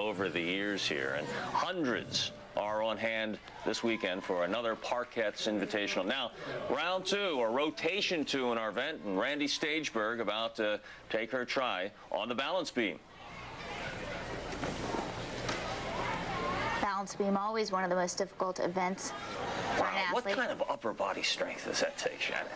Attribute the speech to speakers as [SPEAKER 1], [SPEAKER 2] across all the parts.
[SPEAKER 1] over the years here, and hundreds are on hand this weekend for another Parkette's Invitational. Now, round two, or rotation two in our event, and Ranzy Stageberg about to take her try on the balance beam.
[SPEAKER 2] Balance beam, always one of the most difficult events for an athlete.
[SPEAKER 1] What kind of upper body strength does that take, Shannon?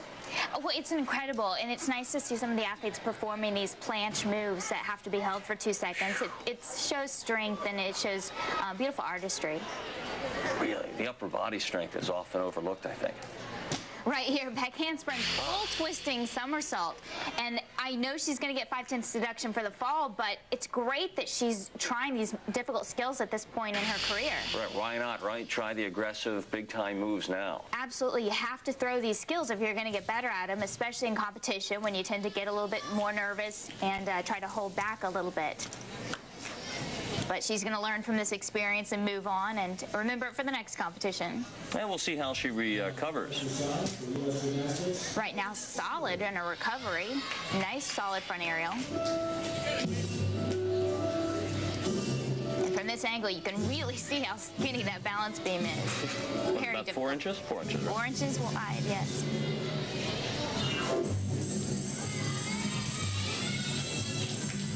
[SPEAKER 2] Well, it's incredible, and it's nice to see some of the athletes performing these planche moves that have to be held for 2 seconds. It shows strength, and it shows beautiful artistry.
[SPEAKER 1] Really, the upper body strength is often overlooked, I think.
[SPEAKER 2] Right here, back handspring, full twisting somersault. And I know she's going to get 5/10 deduction for the fall, but it's great that she's trying these difficult skills at this point in her career.
[SPEAKER 1] Right, why not, right? Try the aggressive, big-time moves now.
[SPEAKER 2] Absolutely. You have to throw these skills if you're going to get better at them, especially in competition when you tend to get a little bit more nervous and try to hold back a little bit. But she's going to learn from this experience and move on and remember it for the next competition.
[SPEAKER 1] And we'll see how she recovers.
[SPEAKER 2] Right now, solid in her recovery. Nice, solid front aerial. And from this angle, you can really see how skinny that balance beam is. Very
[SPEAKER 1] About
[SPEAKER 2] difficult.
[SPEAKER 1] 4 inches? 4 inches.
[SPEAKER 2] 4 inches wide, yes.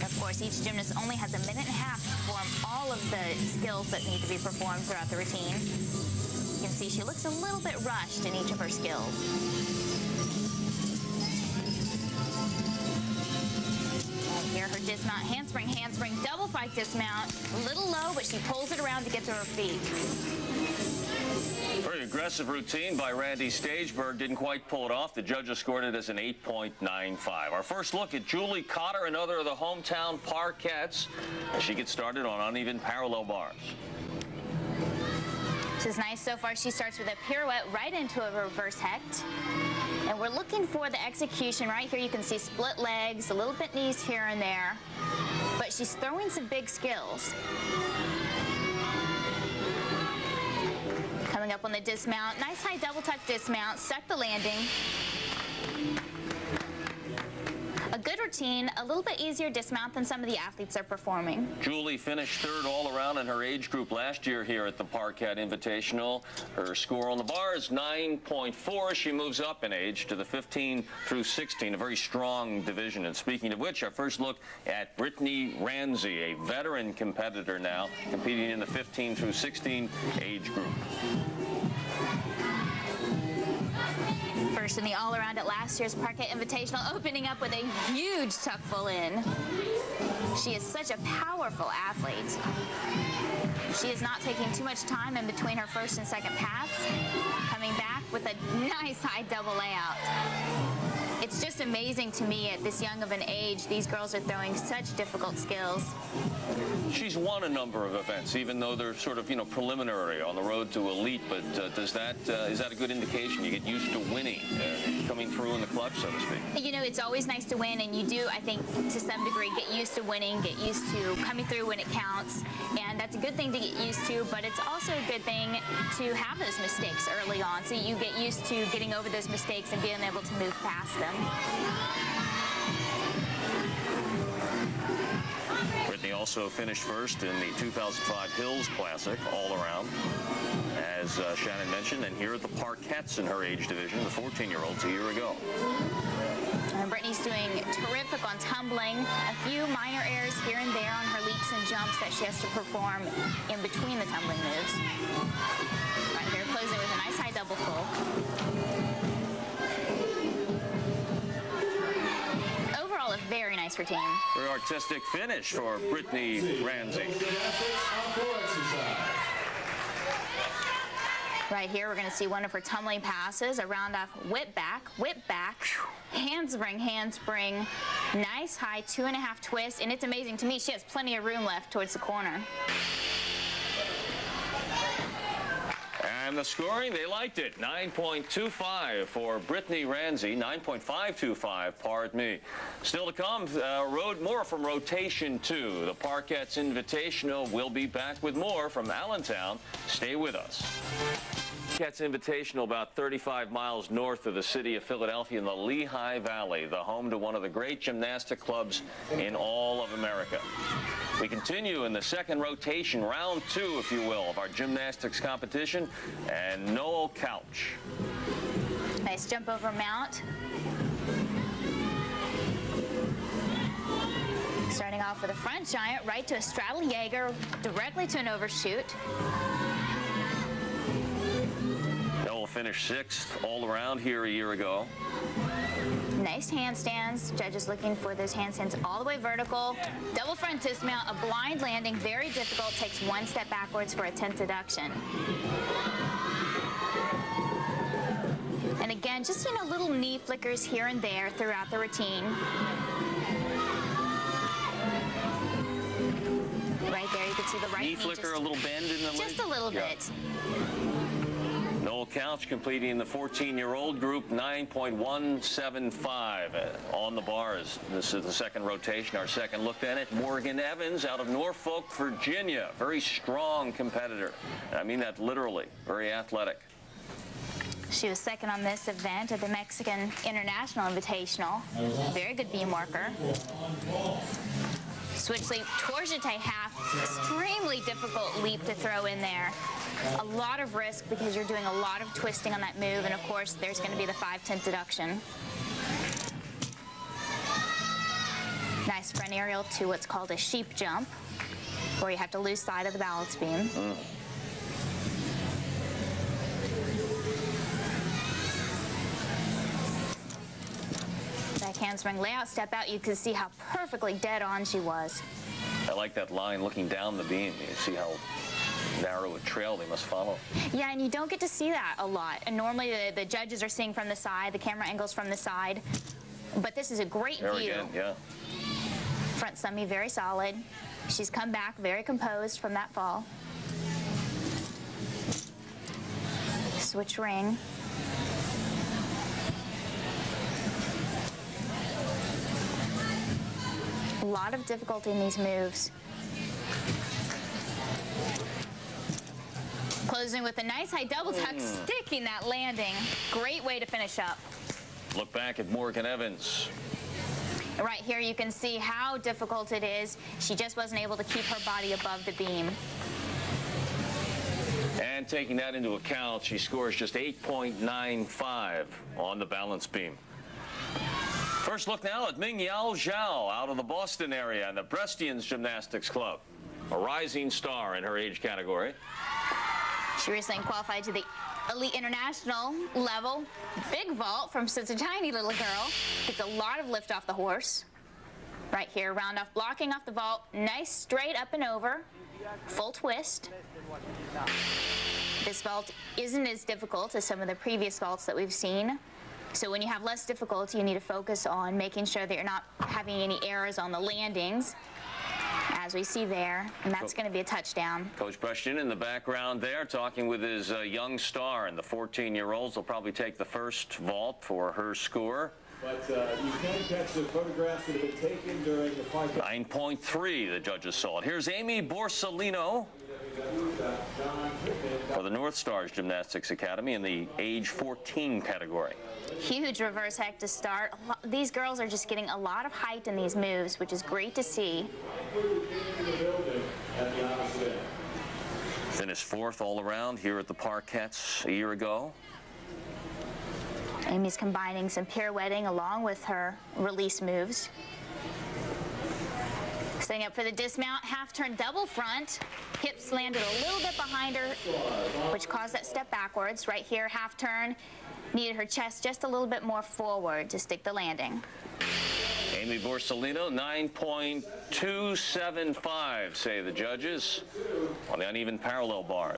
[SPEAKER 2] Of course, each gymnast only has a minute and a half to perform all of the skills that need to be performed throughout the routine. You can see she looks a little bit rushed in each of her skills. And here her dismount, handspring, double pike dismount. A little low, but she pulls it around to get to her feet.
[SPEAKER 1] Very aggressive routine by Ranzy Stageberg. Didn't quite pull it off. The judges scored it as an 8.95. Our first look at Cotter, another of the hometown Parkettes, as she gets started on uneven parallel bars.
[SPEAKER 2] This is nice so far. She starts with a pirouette right into a reverse hecht. And we're looking for the execution right here. You can see split legs, a little bit knees here and there. But she's throwing some big skills. Coming up on the dismount, nice high double tuck dismount, stuck the landing. A good routine, a little bit easier dismount than some of the athletes are performing.
[SPEAKER 1] Julie finished third all around in her age group last year here at the Parkette Invitational. Her score on the bar is 9.4. She moves up in age to the 15 through 16, a very strong division. And speaking of which, our first look at Britney Ranzy, a veteran competitor now, competing in the 15 through 16 age group.
[SPEAKER 2] First in the all-around at last year's Parkette Invitational, opening up with a huge tuck full in. She is such a powerful athlete. She is not taking too much time in between her first and second pass, coming back with a nice high double layout. It's just amazing to me at this young of an age, these girls are throwing such difficult skills.
[SPEAKER 1] She's won a number of events, even though they're sort of, preliminary on the road to elite. But is that a good indication? You get used to winning, coming through in the clutch, so to speak.
[SPEAKER 2] It's always nice to win, and you do, I think, to some degree, get used to winning, get used to coming through when it counts, and that's a good thing to get used to. But it's also a good thing to have those mistakes early on, so you get used to getting over those mistakes and being able to move past them.
[SPEAKER 1] Britney also finished first in the 2005 Hills Classic all around, as Shannon mentioned, and here are the Parkettes in her age division, the 14-year-olds a year ago.
[SPEAKER 2] And Britney's doing terrific on tumbling, a few minor errors here and there on her leaps and jumps that she has to perform in between the tumbling moves. Right here, closing with a nice high double full. A very nice routine.
[SPEAKER 1] Very artistic finish for Britney Ranzy.
[SPEAKER 2] Right here, we're going to see one of her tumbling passes, a round off whip back, handspring, nice high 2.5 twist, and it's amazing to me, she has plenty of room left towards the corner.
[SPEAKER 1] And the scoring, they liked it. 9.25 for Britney Ranzy, 9.525, pardon me. Still to come, more from rotation 2. The Parkette's Invitational. We'll be back with more from Allentown. Stay with us. Parkette's Invitational, about 35 miles north of the city of Philadelphia in the Lehigh Valley, the home to one of the great gymnastic clubs in all of America. We continue in the second rotation, round 2, if you will, of our gymnastics competition, and Noel couch.
[SPEAKER 2] Nice jump over mount. Starting off with a front giant, right to a straddle Jaeger, directly to an overshoot.
[SPEAKER 1] Noel finished 6th all around here a year ago.
[SPEAKER 2] Nice handstands. Judges looking for those handstands all the way vertical. Double front dismount, a blind landing, very difficult. Takes 1 step backwards for a 10th deduction. And again, just, little knee flickers here and there throughout the routine. Right there, you can see the right knee
[SPEAKER 1] flicker, a little bend in the leg?
[SPEAKER 2] Just a little bit.
[SPEAKER 1] Noel couch completing the 14-year-old group, 9.175 on the bars. This is the second rotation, our second look at it. Morgan Evans out of Norfolk, Virginia. Very strong competitor. And I mean that literally. Very athletic.
[SPEAKER 2] She was second on this event at the Mexican International Invitational. Very good beam worker. Switch leap, torsion half, extremely difficult leap to throw in there. A lot of risk because you're doing a lot of twisting on that move, and of course there's going to be the 5/10 deduction. Nice front aerial to what's called a sheep jump, where you have to lose sight of the balance beam. Back handspring layout, step out, you can see how perfectly dead on she was.
[SPEAKER 1] I like that line looking down the beam. You see how narrow a trail they must follow.
[SPEAKER 2] Yeah, and you don't get to see that a lot. And normally the judges are seeing from the side, the camera angles from the side. But this is a great
[SPEAKER 1] there
[SPEAKER 2] view.
[SPEAKER 1] Again, yeah.
[SPEAKER 2] Front semi very solid. She's come back very composed from that fall. Switch ring. A lot of difficulty in these moves. Closing with a nice high double tuck, sticking that landing. Great way to finish up.
[SPEAKER 1] Look back at Morgan Evans.
[SPEAKER 2] Right here you can see how difficult it is. She just wasn't able to keep her body above the beam.
[SPEAKER 1] And taking that into account, she scores just 8.95 on the balance beam. First look now at Ming Zhou out of the Boston area and the Brestians Gymnastics Club. A rising star in her age category.
[SPEAKER 2] She recently qualified to the Elite International level. Big vault from such a tiny little girl. Gets a lot of lift off the horse. Right here, round off, blocking off the vault. Nice straight up and over. Full twist. This vault isn't as difficult as some of the previous vaults that we've seen. So when you have less difficulty, you need to focus on making sure that you're not having any errors on the landings, as we see there, and that's going to be a touchdown.
[SPEAKER 1] Coach Preston in the background there talking with his young star, and the 14-year-olds will probably take the first vault for her score.
[SPEAKER 3] But you can catch the photographs that have been taken during the fight.
[SPEAKER 1] 9.3, the judges saw it. Here's Amy Borsellino for the North Stars Gymnastics Academy in the age 14 category.
[SPEAKER 2] Huge reverse heck to start. These girls are just getting a lot of height in these moves, which is great to see.
[SPEAKER 1] Finished 4th all around here at the Parkettes a year ago.
[SPEAKER 2] Amy's combining some pirouetting along with her release moves. Setting up for the dismount, half turn double front. Hips landed a little bit behind her, which caused that step backwards. Right here, half turn. Needed her chest just a little bit more forward to stick the landing.
[SPEAKER 1] Amy Borsellino, 9.275, say the judges, on the uneven parallel bar.